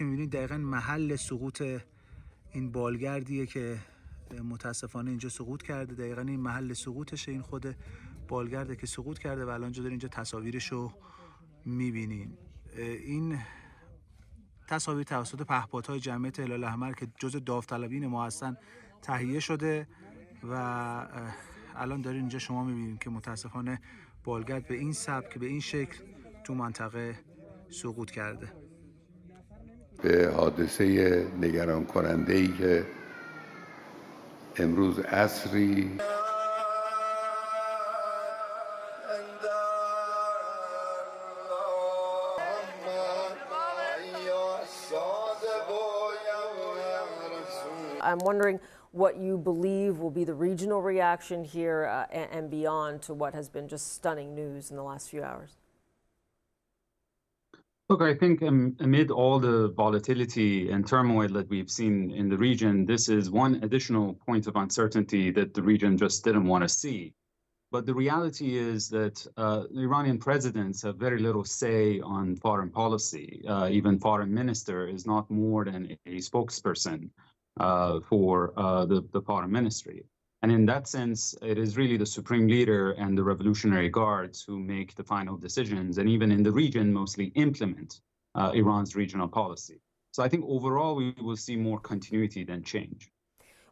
که می‌بینید دقیقاً محل سقوط این بالگردیه که متاسفانه اینجا سقوط کرده. دقیقاً این محل سقوطشه، این خود بالگرده که سقوط کرده و الان اینجا دارین اینجا تصاویرشو می‌بینین. این تصاویر توسط پهپادهای جمعیت هلال احمر که جزء داوطلبین ما هستن تهیه شده و الان دارین اینجا شما می‌بینید که متاسفانه بالگرد به این سبک به این شکل تو منطقه سقوط کرده. به حادثه نگران کننده‌ای که امروز عصری I'm wondering what you believe will be the regional reaction here and beyond to what has been just stunning news in the last few hours. Look, I think amid all the volatility and turmoil that we've seen in the region, this is one additional point of uncertainty that the region just didn't want to see. But the reality is that Iranian presidents have very little say on foreign policy. Even foreign minister is not more than a spokesperson for the foreign ministry. And in that sense, it is really the supreme leader and the Revolutionary Guards who make the final decisions, and even in the region, mostly implement Iran's regional policy. So I think overall, we will see more continuity than change.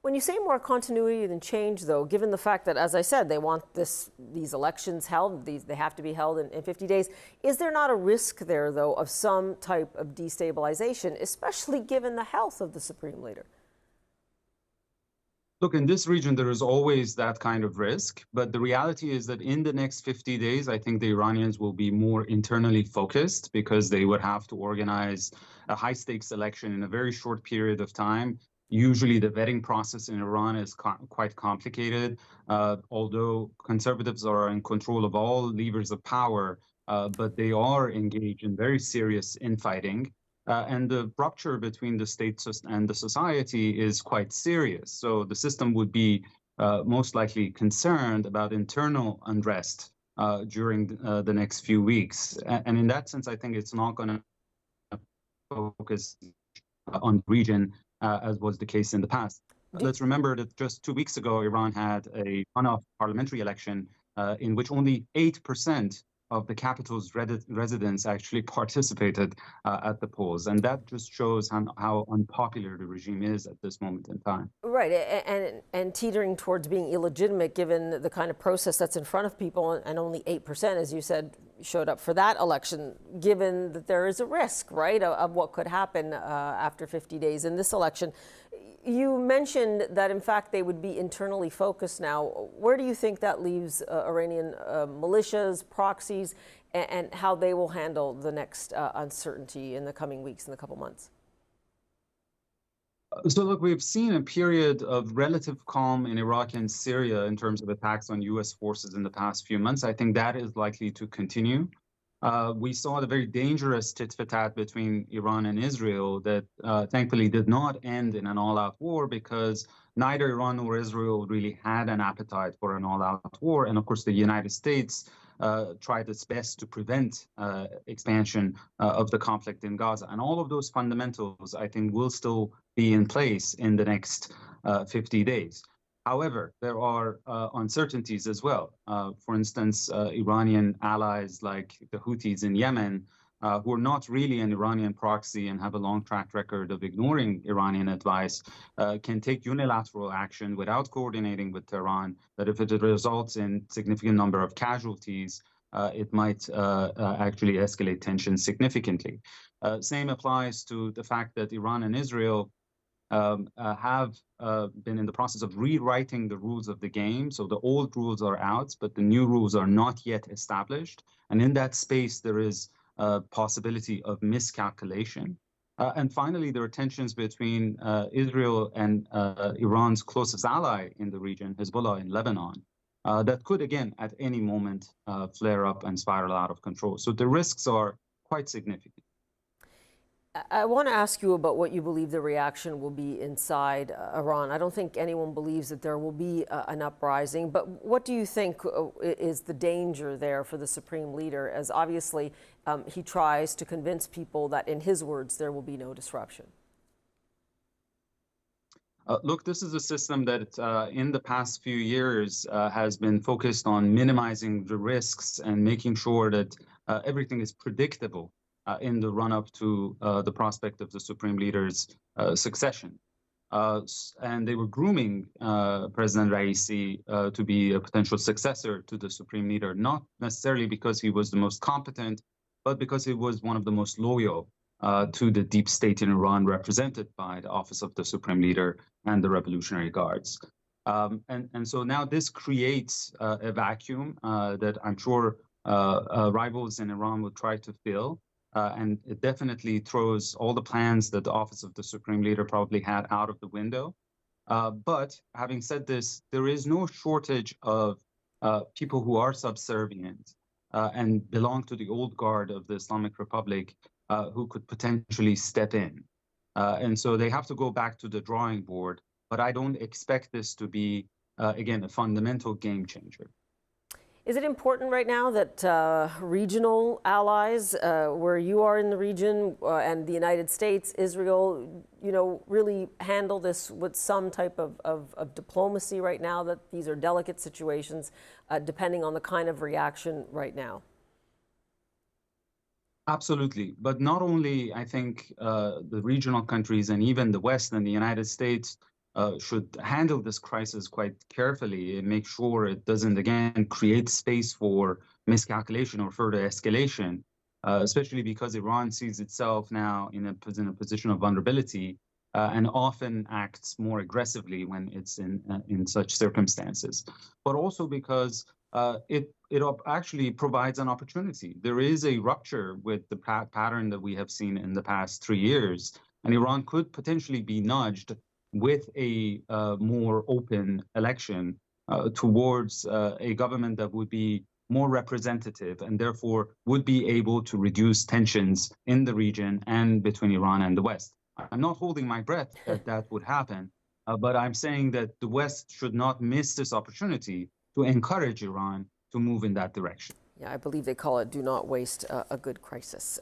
When you say more continuity than change, though, given the fact that, as I said, they want these elections held, they have to be held in 50 days, is there not a risk there, though, of some type of destabilization, especially given the health of the supreme leader? Look, in this region, there is always that kind of risk. But the reality is that in the next 50 days, I think the Iranians will be more internally focused because they would have to organize a high-stakes election in a very short period of time. Usually, the vetting process in Iran is quite complicated. Although conservatives are in control of all levers of power, but they are engaged in very serious infighting. And the rupture between the state and the society is quite serious. So the system would be most likely concerned about internal unrest during the next few weeks. And in that sense, I think it's not going to focus on the region as was the case in the past. Let's remember that just 2 weeks ago, Iran had a runoff parliamentary election in which only 8% of the capital's residents actually participated at the polls. And that just shows how unpopular the regime is at this moment in time. Right, and teetering towards being illegitimate given the kind of process that's in front of people, and only 8%, as you said, showed up for that election, given that there is a risk, right, of what could happen after 50 days in this election. You mentioned that, in fact, they would be internally focused now. Where do you think that leaves Iranian militias, proxies, and how they will handle the next uncertainty in the coming weeks and the couple months? So, look, we've seen a period of relative calm in Iraq and Syria in terms of attacks on U.S. forces in the past few months. I think that is likely to continue. We saw the very dangerous tit-for-tat between Iran and Israel that thankfully did not end in an all-out war because neither Iran nor Israel really had an appetite for an all-out war. And of course, the United States tried its best to prevent expansion of the conflict in Gaza. And all of those fundamentals, I think, will still be in place in the next 50 days. However, there are uncertainties as well. For instance, Iranian allies like the Houthis in Yemen, who are not really an Iranian proxy and have a long track record of ignoring Iranian advice, can take unilateral action without coordinating with Tehran, that if it results in significant number of casualties, it might actually escalate tensions significantly. Same applies to the fact that Iran and Israel have been in the process of rewriting the rules of the game. So the old rules are out, but the new rules are not yet established. And in that space, there is a possibility of miscalculation. And finally, there are tensions between Israel and Iran's closest ally in the region, Hezbollah in Lebanon, that could, again, at any moment, flare up and spiral out of control. So the risks are quite significant. I want to ask you about what you believe the reaction will be inside Iran. I don't think anyone believes that there will be an uprising, but what do you think is the danger there for the supreme leader, as obviously he tries to convince people that, in his words, there will be no disruption? Look, this is a system that in the past few years has been focused on minimizing the risks and making sure that everything is predictable in the run-up to the prospect of the Supreme Leader's succession. And they were grooming President Raisi to be a potential successor to the Supreme Leader, not necessarily because he was the most competent, but because he was one of the most loyal to the deep state in Iran, represented by the Office of the Supreme Leader and the Revolutionary Guards. And so now this creates a vacuum that I'm sure rivals in Iran will try to fill. And it definitely throws all the plans that the Office of the Supreme Leader probably had out of the window. But having said this, there is no shortage of people who are subservient and belong to the old guard of the Islamic Republic who could potentially step in. And so they have to go back to the drawing board. But I don't expect this to be, again, a fundamental game changer. Is it important right now that regional allies, where you are in the region, and the United States, Israel, really handle this with some type of diplomacy right now, that these are delicate situations, depending on the kind of reaction right now? Absolutely. But not only, I think, the regional countries and even the West and the United States should handle this crisis quite carefully and make sure it doesn't, again, create space for miscalculation or further escalation, especially because Iran sees itself now in a position of vulnerability and often acts more aggressively when it's in such circumstances. But also because it actually provides an opportunity. There is a rupture with the pattern that we have seen in the past 3 years, and Iran could potentially be nudged with a more open election towards a government that would be more representative and therefore would be able to reduce tensions in the region and between Iran and the West. I'm not holding my breath that that would happen, but I'm saying that the West should not miss this opportunity to encourage Iran to move in that direction. Yeah, I believe they call it "do not waste a good crisis."